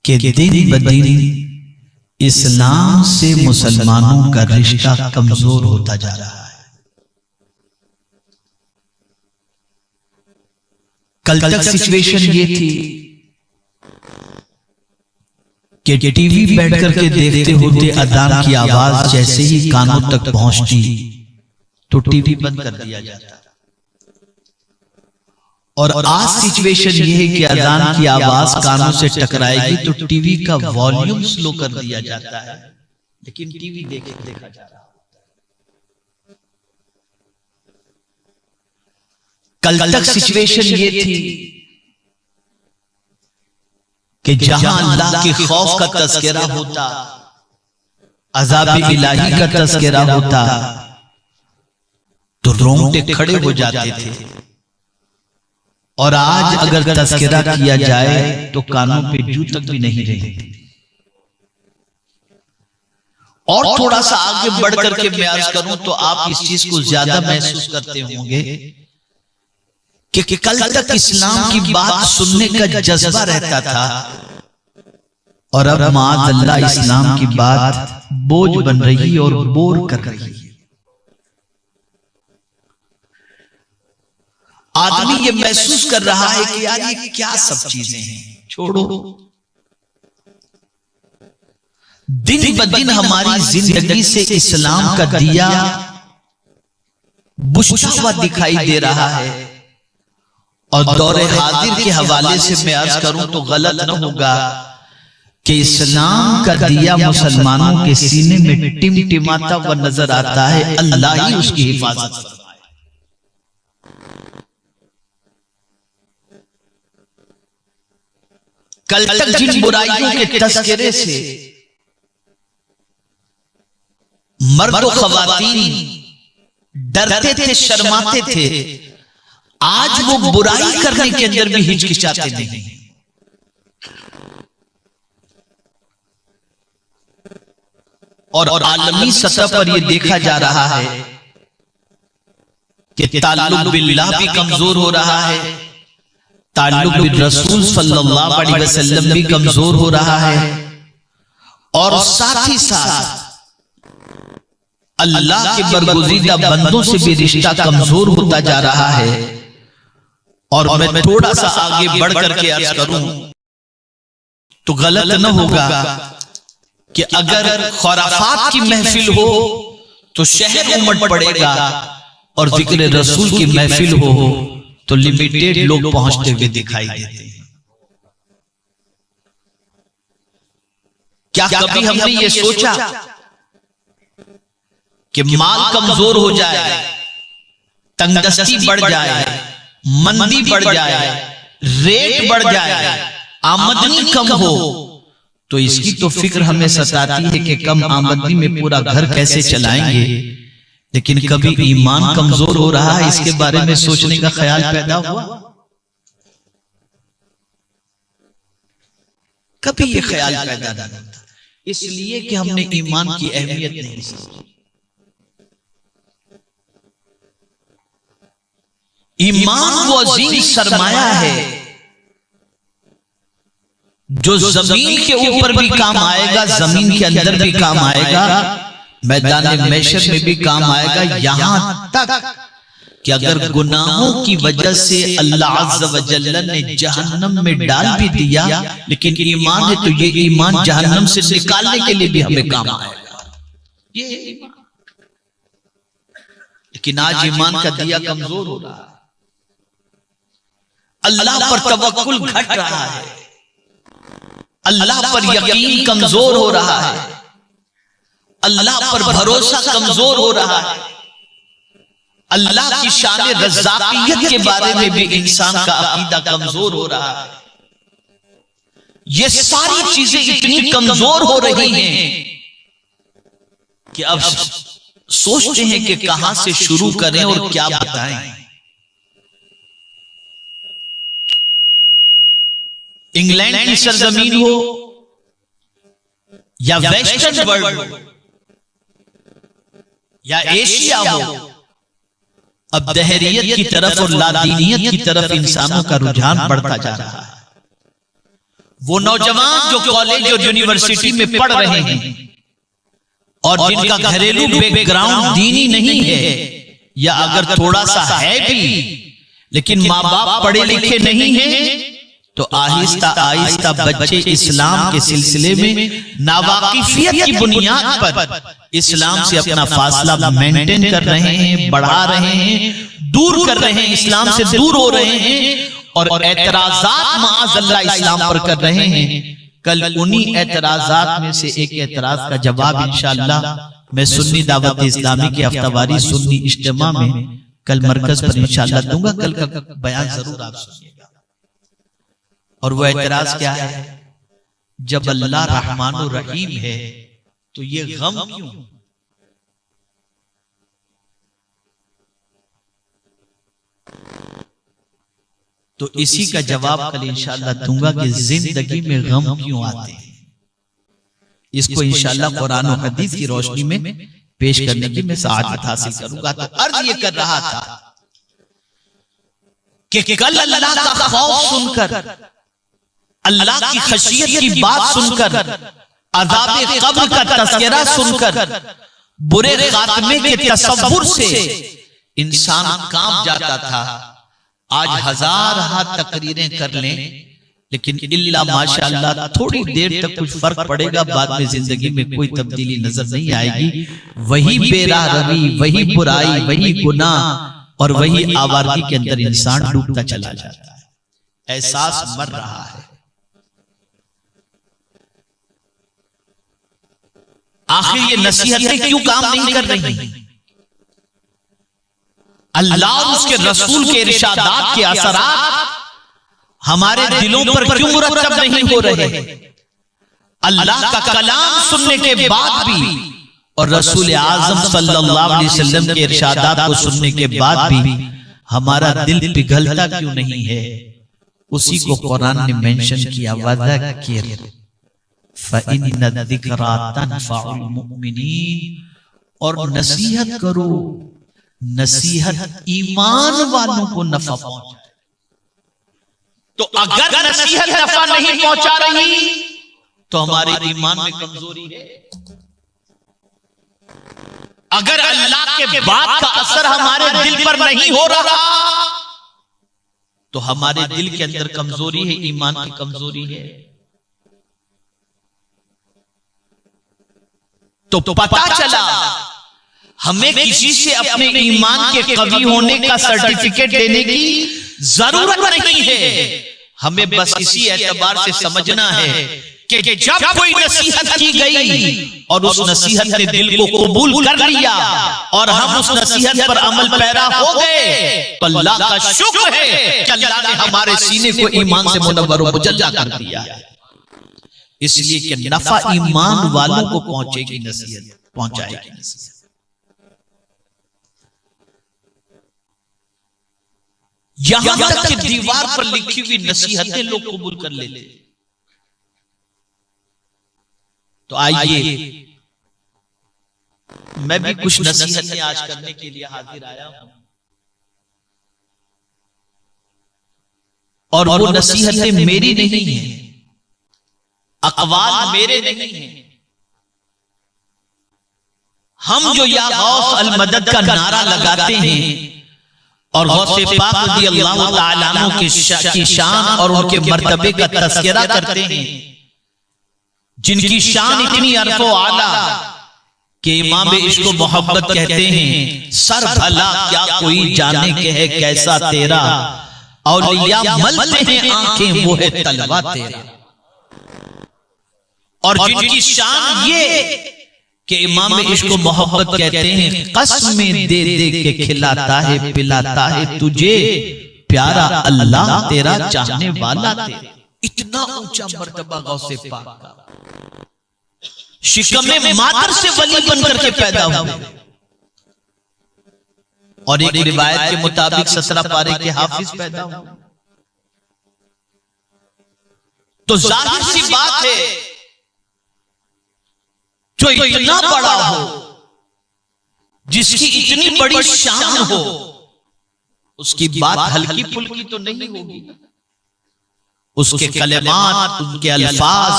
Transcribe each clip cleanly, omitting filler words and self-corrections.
कि दिन ब दिन इस्लाम से मुसलमानों का रिश्ता कमजोर होता जा रहा है। कल तक सिचुएशन ये थी कि टीवी बैठ करके देखते होते अजान की आवाज जैसे ही कानों तक पहुंचती तो टीवी बंद कर दिया जाता। और आज सिचुएशन ये है कि अजान की आवाज कानों से टकराएगी तो टीवी का वॉल्यूम स्लो कर दिया जाता है, लेकिन टीवी देखा जा रहा है। कल तक सिचुएशन ये थी कि जहां अल्लाह के खौफ का तज़किरा होता, अज़ाब इलाही का तज़किरा होता तो रोंगटे खड़े हो जाते थे। और आज अगर तज़किरा किया जाए तो कानों पे जू तक भी नहीं रहेंगे। और थोड़ा सा आगे बढ़ करके मैं अर्ज करूं तो आप इस चीज को ज्यादा महसूस करते होंगे कि कल तक इस्लाम की बात सुनने का जज्बा रहता था और अब माअल्लाह इस्लाम की बात बोझ बन रही है और बोर कर रही है। आदमी ये महसूस कर रहा है कि यार ये क्या सब चीजें हैं, छोड़ो। दिन ब दिन हमारी जिंदगी से इस्लाम का दिया बुझता हुआ दिखाई दे रहा है। और दौरे हाजिर के हवाले से मैं अर्ज करूं तो गलत न होगा कि इस्लाम का दिया मुसलमानों के सीने में टिमटिमाता हुआ नजर आता है। अल्लाह ही उसकी हिफाजत फरमाए। कल तक जिन बुराइयों के तज़किरे से मर्द और ख़वातीन डरते थे, शर्माते थे, आज वो बुराई करने के अंदर भी हिचकिचाते नहीं। और आलमी सतह पर यह देखा जा रहा है कि ताल्लुक बिल्लाह भी कमजोर हो रहा है, ताल्लुक बिल रसूल सल्लल्लाहु अलैहि वसल्लम भी कमजोर हो रहा है, और साथ ही साथ अल्लाह के बरगुज़ीदा बंदों से भी रिश्ता कमजोर होता जा रहा है। और मैं थोड़ा सा आगे बढ़ करके अर्ज करूं तो गलत न होगा कि अगर खुराफात की महफिल हो तो शहर उमड़ पड़ेगा और जिक्र रसूल की महफिल हो तो लिमिटेड लोग पहुंचते हुए दिखाई देते हैं। क्या कभी हमने ये सोचा कि माल कमजोर हो जाए, तंगदस्ती बढ़ जाए, मंदी बढ़ जाए, रेट बढ़ जाए, आमदनी कम हो, तो इसकी तो फिक्र हमें सताती है कि कम आमदनी में पूरा घर कैसे चलाएंगे। लेकिन कभी ईमान कमजोर हो रहा है इसके बारे में सोचने का ख्याल पैदा हुआ? कभी ये ख्याल पैदा नहीं होता, इसलिए कि हमने ईमान की अहमियत नहीं समझी। ईमान वो अजीम सरमाया है जो जमीन के ऊपर भी काम आएगा, जमीन के अंदर भी काम आएगा, मैदान महशर में भी काम आएगा। यहां तक कि अगर गुनाहों की वजह से अल्लाह अज़्ज़ व जल्ल ने जहन्नम में डाल भी दिया, लेकिन ईमान है तो ये ईमान जहन्नम से निकालने के लिए भी हमें काम आएगा। ये ईमान, लेकिन आज ईमान का दिया कमजोर हो रहा है, अल्लाह पर तवक्कुल घट रहा है, अल्लाह पर यकीन कमजोर हो रहा है, अल्लाह पर भरोसा कमजोर हो रहा है, अल्लाह की शान रज़्ज़ाक़ियत के बारे में भी इंसान का अकीदा कमजोर हो रहा है। ये सारी चीजें इतनी कमजोर हो रही हैं कि अब सोचते हैं कि कहां से शुरू करें और क्या बताएं। इंग्लैंड की सरजमीन हो या वेस्टर्न वर्ल्ड हो या एशिया हो, अब दहरियत की तरफ और लादीनियत की तरफ इंसानों का रुझान बढ़ता जा रहा है। वो नौजवान जो कॉलेज और यूनिवर्सिटी में पढ़ रहे हैं और जिनका घरेलू बैकग्राउंड दीनी नहीं है, या अगर थोड़ा सा है भी लेकिन माँ बाप पढ़े लिखे नहीं हैं, तो आहिस्ता आहिस्ता बच्चे इस्लाम के सिलसिले में नावाकिफियत की बुनियाद पर इस्लाम से अपना फासला मेंटेन कर रहे हैं, बढ़ा रहे हैं, दूर कर रहे हैं, इस्लाम से दूर हो रहे हैं और एतराजात माअज़ल्लाह इस्लाम पर कर रहे हैं। कल उन्हीं एतराजात में से एक एतराज का जवाब इंशाअल्लाह मैं सुन्नी दावत इस्लामी की हफ्तावारी सुन्नी इज्तिमा में कल मरकज पर इंशाअल्लाह दूंगा। कल का बयान जरूर आप सुनिएगा। और वो एतराज क्या है? जब अल्लाह रहमान और रहीम है तो ये गम क्यों? तो इसी का जवाब कल इंशाअल्लाह दूंगा कि जिंदगी में गम क्यों आते हैं। इसको इंशाअल्लाह कुरान और हदीस की रोशनी में पेश करने की मैं सआदत हासिल करूंगा। तो अर्ज ये कर रहा था कि कल अल्लाह का खौफ सुनकर, अल्लाह की खशियत की बात सुनकर, अज़ाब कब्र का तज़किरा सुनकर, बुरे खात्मे के तसव्वुर से इंसान कांप जाता था। आज हजार हाथ तकरीरें कर लें लेकिन इल्ला माशाअल्लाह थोड़ी देर तक कुछ फर्क पड़ेगा, बाद में जिंदगी में कोई तब्दीली नजर नहीं आएगी। वही बेराह रवी, वही बुराई, वही गुनाह और वही आवारगी के अंदर इंसान डूबता चला जाता है। एहसास मर रहा है। आखिर ये नसीहतें क्यों काम नहीं कर रही? अल्लाह और उसके रसूल के इरशादात के असरात हमारे दिलों पर क्यों मुरतब नहीं हो रहे? अल्लाह का कलाम सुनने के बाद भी और रसूल आज़म सल्लल्लाहु अलैहि वसल्लम के इरशादात को सुनने के बाद भी हमारा दिल पिघलता क्यों नहीं है? उसी को कुरान ने मेंशन किया, वज़क्किर फ़इन्न ज़िक्रा तनफ़उल मुमिनीन, और नसीहत करो, नसीहत ईमान वालों को नफा पहुंचाए। तो अगर नसीहत नफा नहीं पहुंचा रही तो हमारे ईमान में कमजोरी है। अगर अल्लाह के बात का असर हमारे दिल पर नहीं हो रहा तो हमारे दिल के अंदर कमजोरी है, ईमान की कमजोरी है। तो पता चला हमें किसी से अपने ईमान के कवी होने का सर्टिफिकेट देने की जरूरत नहीं है। हमें बस इसी एतबार से समझना है कि जब कोई नसीहत की गई और उस नसीहत ने दिल को कबूल कर लिया और हम उस नसीहत पर अमल पैरा हो गए तो अल्लाह का शुक्र है कि अल्लाह ने हमारे सीने को ईमान से मुनव्वर व मुजल्ला कर दिया। इसलिए कि नफा ईमान वालों को पहुंचेगी, नसीहत पहुंचाएगी नसीहत। यहां तक कि दीवार पर लिखी हुई नसीहतें लोग कबूल कर लेते। तो आइए मैं भी कुछ नसीहतें आज करने के लिए हाजिर आया हूं, और वो नसीहतें मेरी नहीं है, अक़वाल मेरे नहीं है। हम जो या गौस अल मदद का नारा लगाते हैं और गौसे पाक रज़ियल्लाहु ताला अन्हु की शान और उनके मर्तबे का तज़किरा करते हैं, जिनकी शान इतनी अर्फ़ो आला कि इमाम इश्क़ मोहब्बत कहते हैं, सर भला क्या कोई जाने के है कैसा तेरा, औलिया मलते हैं आंखें वो है तलवा तेरा। और जिनकी शान ये कि इमाम इश्क़ मोहब्बत कहते हैं, कसमें दे दे के खिलाता है पिलाता है तुझे, प्यारा अल्लाह तेरा चाहने वाला तेरा। इतना ऊंचा मर्तबा गौसे पाक का, शिकमे मातर से वली बनकर के पैदा हुए, और एक रिवायत के मुताबिक 17 पारे के हाफिज पैदा हुए। तो जाहिर सी बात है जो इतना बड़ा हो, जिसकी इतनी बड़ी शान हो, उसकी बात हल्की फुल्की तो नहीं होगी। उसके कलेमात, उनके अल्फाज,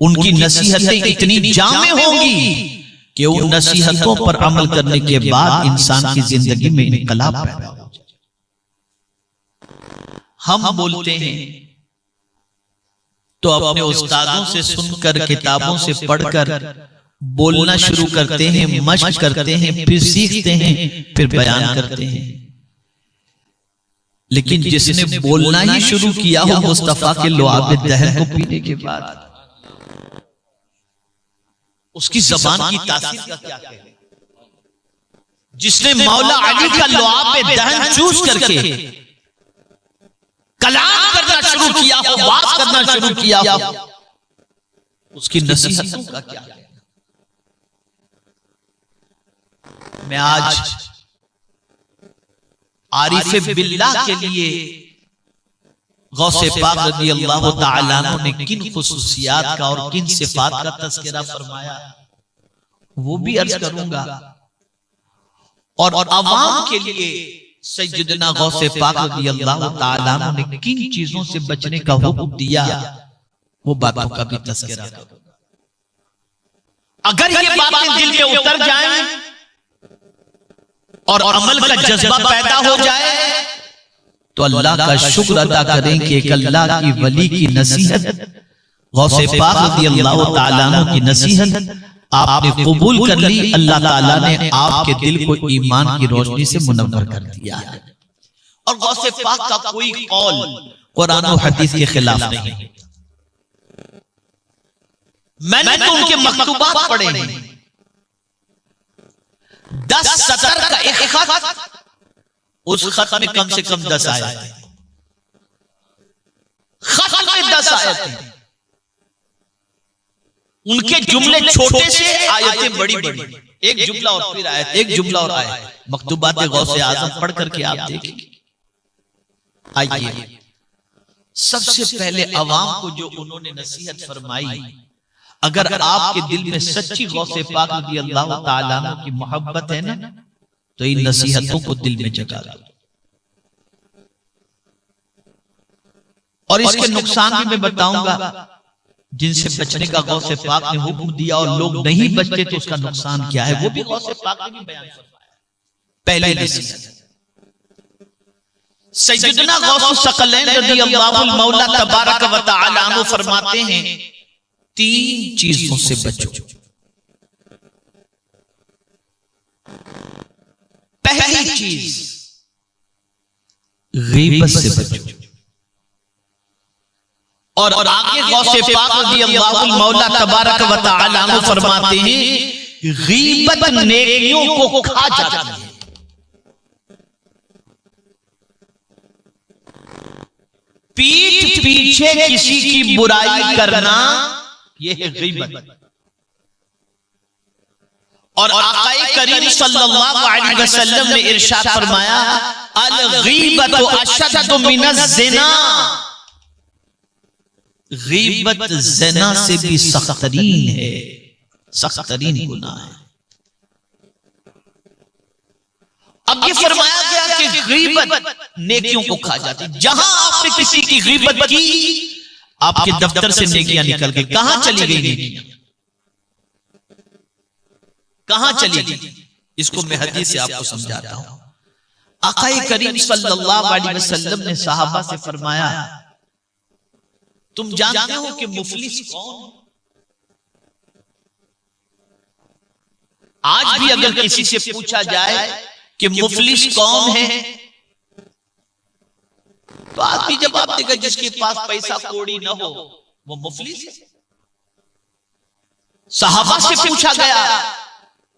उनकी नसीहतें इतनी जामे होंगी कि उन नसीहतों पर अमल करने के बाद इंसान की जिंदगी में इनकलाब पैदा हो जाए। हम बोलते हैं तो अपने उस्तादों से सुनकर, किताबों से पढ़कर बोलना शुरू करते हैं, मश्क करते हैं, फिर सीखते हैं, फिर बयान करते हैं। लेकिन जिसने बोलना ही शुरू किया हो मुस्तफा के लुआब दहन को पीने के बाद, उसकी जबान की तासीर का क्या कहना। जिसने मौला अली का लुआब दहन चूस करके कलाम करना शुरू किया हो, बात करना शुरू किया हो, उसकी नसीहतों का क्या कहना। मैं आज आरिफ बिल्लाह के लिए गौसे पाक रज़ी अल्लाह तआला अन्हु ने किन खुसूसियात का और किन सिफात का तज़किरा फरमाया, वो भी अर्ज करूंगा। और अवाम के लिए सैयदना गौसे पाक रज़ी अल्लाह तआला अन्हु ने किन चीजों से बचने का हुक्म दिया, वो बातों का भी तज़किरा करूंगा। अगर ये बातें दिल में उतर जाएं और अमल का जज्बा पैदा हो जाए तो अल्लाह का शुक्र अदा करें कि एक अल्लाह की वली की नसीहत, गौसे पाक रज़ियल्लाहु तआला अन्हु की नसीहत आपने कबूल कर ली। अल्लाह ताला ने आपके दिल को ईमान की रोशनी से मुनव्वर कर दिया है। और गौसे पाक का कोई कौल कुरान और हदीस के खिलाफ नहीं। मैंने तो उनके मकतूबात पढ़े हैं, 10 सतर का एक खत, उस खत में कम से कम 10 आयतें, खत में 10 आयतें। उनके जुमले छोटे से, आयतें बड़ी बड़ी, एक जुमला और फिर आयत, एक जुमला और आयत। मकतूबात गौसे आजम पढ़ करके आप देखिए। आइए, सबसे पहले अवाम को जो उन्होंने नसीहत फरमाई, अगर आपके दिल में सच्ची गौसे पाक रज़ियल्लाहु तआला अन्हु की मोहब्बत है ना, तो इन नसीहतों को दिल में जगा दो। और इसके नुकसान भी मैं बताऊंगा, जिनसे बचने का गौसे पाक ने हुक्म दिया और लोग नहीं बचते तो उसका नुकसान क्या है, वो भी गौसे पाक ने भी बयान फरमाया। पहले नसीहत, सैयदना गौस सकलैन रज़ियल्लाहुल मौला तबारक व तआला अन्हु फरमाते हैं, 3 चीजों से बचो। पहली चीज, गीबत से बचो। और आगे गौसे पाक रज़ियल्लाहुल मौला तबारक व तआला अन्हु फरमाते हैं, गीबत नेकियों को खा जाती है। पीठ पीछे किसी की बुराई करना, यह है गीबत। और आक़ाए करीम सल्लल्लाहु अलैहि वसल्लम ने इरशाद फरमाया, अल गीबतु अशद्दु मिनज़ ज़िना, गीबत ज़िना से भी सख्तरीन है, सख्तरीन गुनाह है। अब ये फरमाया गया कि गीबत नेकियों को खा जाती। जहां आपने किसी की गीबत की, आपके दफ्तर से नेकियां निकल गई। कहां चली गई नेकियां? कहां चली गई? इसको मैं हदीस से आपको समझाता हूं। आक़ाए करीम सल्लल्लाहु अलैहि वसल्लम ने सहाबा से फरमाया, तुम जानते हो कि मुफलिस कौन? आज भी अगर किसी से पूछा जाए कि मुफलिस कौन है, तो आदमी जवाब देगा, जिसके पास पैसा कौड़ी न हो वो मुफलिस है। सहाबा से पूछा गया,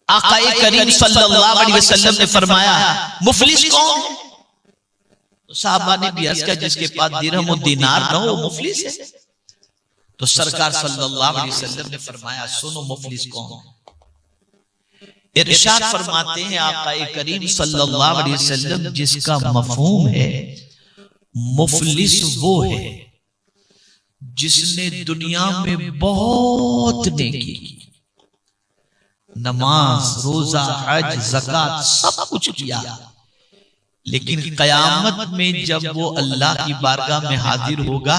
आक़ाए करीम सल्लल्लाहु अलैहि वसल्लम ने फरमाया, मुफलिस कौन है? तो साहबा ने भी अर्ज़ किया, जिसके पास दिरहम और दीनार न हो मुफलिस है। तो सरकार सल्लल्लाहु अलैहि वसल्लम ने फरमाया, सुनो मुफलिस कौन है। इरशाद फरमाते हैं आक़ाए करीम सल्लल्लाहु अलैहि वसल्लम, जिसका मफ़हूम है मुफलिस वो है जिसने दुनिया में बहुत नेकी की, नमाज, रोजा, हज, ज़कात सब कुछ किया, लेकिन कयामत में जब वो अल्लाह की बारगाह में हाजिर होगा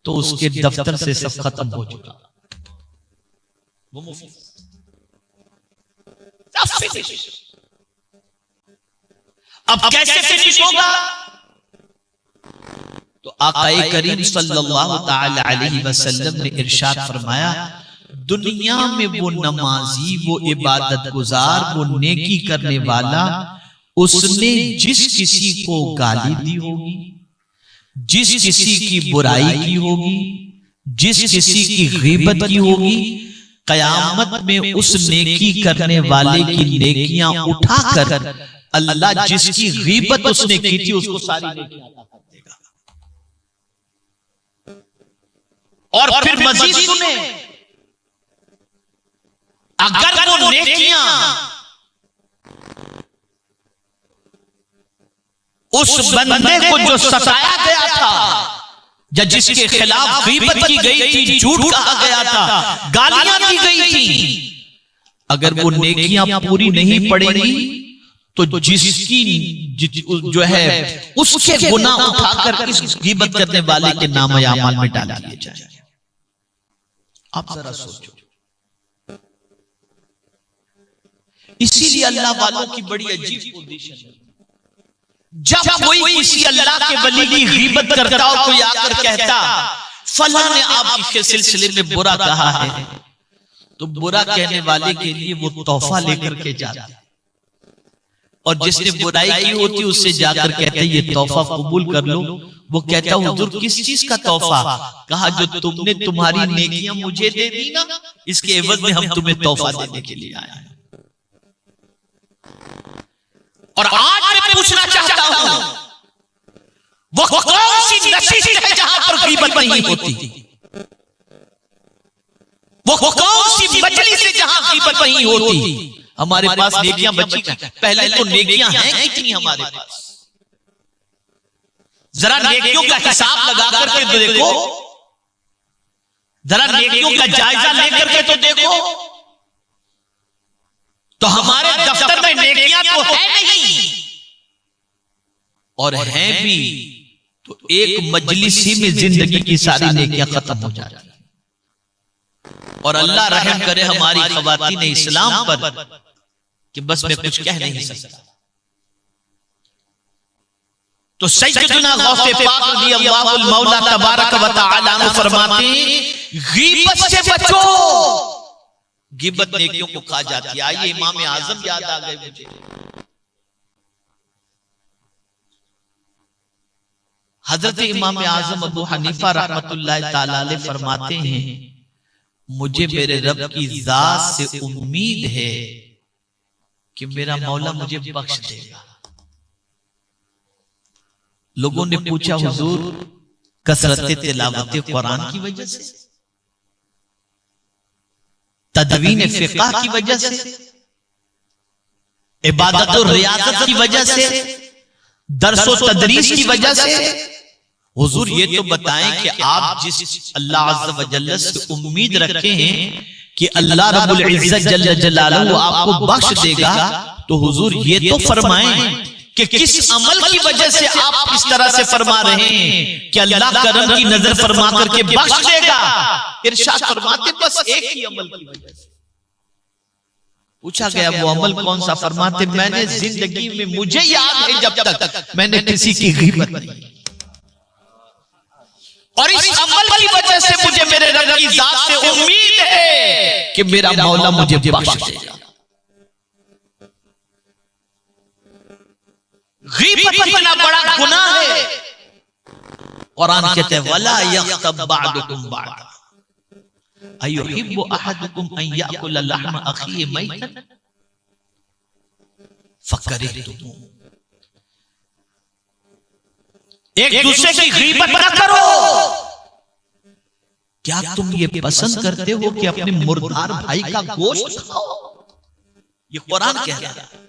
तो उसके दफ्तर से सब खत्म हो चुका, वो अब कैसे फिनिश होगा? तो आक़ाए करीम सल्लल्लाहु ताला अलैहि वसल्लम ने इरशाद फरमाया, दुनिया में वो नमाजी, वो इबादत गुजार, वो नेकी करने वाला, उसने जिस किसी को गाली दी होगी, जिस किसी की बुराई की होगी, जिस किसी की गीबत की होगी, कयामत में उस नेकी करने वाले की नेकियां उठाकर अल्लाह जिसकी गीबत उसने की थी उसको सारी नेकियां अता कर देगा। और फिर मजीद सुने, अगर वो नेकियां उस बंदे को जो सताया गया था या जिसके खिलाफ गीबत की गई थी, झूठ कहा गया था, गालियां दी गई थी, अगर वो नेकियां पूरी नहीं पड़ेंगी तो जिसकी जो है उसके गुनाह उठाकर इस गीबत करने वाले के नाम अमाल में डाल दिए जाएंगे। आप जरा सोचो, इसीलिए अल्लाह वालों की बड़ी अजीब पोजीशन है। जब कोई किसी अल्लाह के वली की गीबत करता हो, कोई आकर कहता फलां ने आपके सिलसिले में बुरा कहा है, तो बुरा कहने वाले के लिए वो तोहफा लेकर के जाता, और जिसने बुराई की होती उससे जाकर कहते ये तोहफा कबूल कर लो। वो कहता हुजूर किस चीज का तोहफा? कहा जो तुमने तुम्हारी नेकियां मुझे दे दी ना, इसके एवज में हम तुम्हें तोहफा देने के लिए आए हैं। और आज मैं पूछना चाहता हूं, वो कौन सी नशीद है जहां पर गीबत नहीं होती? वो कौन सी मजलिस है जहां गीबत नहीं होती? हमारे पास नेकियां बची, पहले तो नेकियां हैं कितनी हमारे पास, जरा नेकियों का हिसाब लगा करके तो देखो, जरा नेकियों का जायजा लेकर के तो देखो। तो हमारे दफ्तर में नेकियां तो है नहीं, और हैं भी तो एक मजलिस ही में जिंदगी की सारी नेकियां खत्म हो जाती हैं। और अल्लाह रहम करे हमारी ख़वातीन इस्लाम पर कि बस मैं कुछ कह नहीं सकता। तो सैयदना गौसे पाक रज़ियल्लाहु मौला तबारक व तआला फरमाते गीबत से बचो, गीबत नेकियों को खा जाती है। आइए इमाम आजम याद आ गए मुझे। हजरत इमाम आजम अबू हनीफा रहमतुल्लाह ताला अलैह फरमाते हैं, मुझे मेरे रब की जात से उम्मीद है कि मेरा मौला मुझे बख्श देगा। लोगों ने पूछा हुजूर कसरत तिलावत कुरान की वजह से, तदवीन फिक़ह की वजह से, इबादत और रियाजत की वजह से, दर्स और तदरीस की वजह से? हुजूर ये तो बताएं कि आप जिस अल्लाह अज़्ज़ व जल्ल से उम्मीद रखे हैं कि अल्लाह रब्बुल इज़्ज़त जल्ल जलालहू आपको बख्श देगा, तो हुजूर ये तो फरमाएं कि किस अमल की वजह से आप इस तरह से फरमा रहे हैं कि अल्लाह करम की नजर फरमा करके बख्श देगा। इरशाद फरमाते बस एक ही अमल की वजह से। पूछा गया वो अमल कौन सा? फरमाते मैंने जिंदगी में, मुझे याद है जब तक मैंने किसी की गीबत नहीं, और इस अमल की वजह से मुझे मेरे रब की जात से उम्मीद है कि मेरा मौला मुझे बख्श देगा। गीबत इतना बड़ा गुनाह है, कुरान कहते हैं वला यग़्तब बअदुकुम बअदा अयुहिब्बु अहदुकुम अन याकुल लहम अखीहि मैतन फकरिहतुमू। एक दूसरे की गीबत न करो। क्या तुम ये पसंद करते हो कि अपने मुर्दार भाई का गोश्त खाओ? ये कुरान कह रहा है।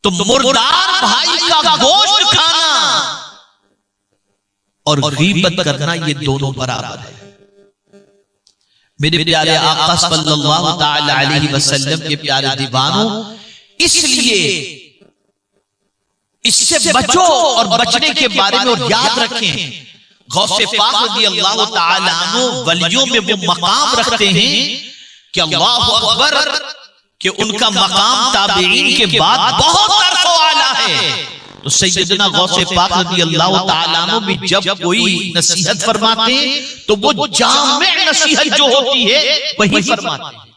तो मुर्दार भाई का गोश्त खाना और गीबत करना ये दोनों बराबर है। मेरे प्यारे आका सल्लल्लाहु ताला अलैहि वसल्लम के प्यारे दीवानों, इसलिए इससे बचो और बचने के बारे में और याद रखें, गौसे पाक रज़ियल्लाहु ताला अन्हु वलियों में वो मकाम रखते हैं कि अल्लाहु अकबर, कि उनका मकाम ताबीईन के बाद बहुत तरफ़ आला है। तो सैयदना गौसे पाक रज़ियल्लाहु ताला अन्हु भी जब कोई नसीहत फरमाते हैं तो वो जामे नसीहत जो होती है वही फरमाते हैं।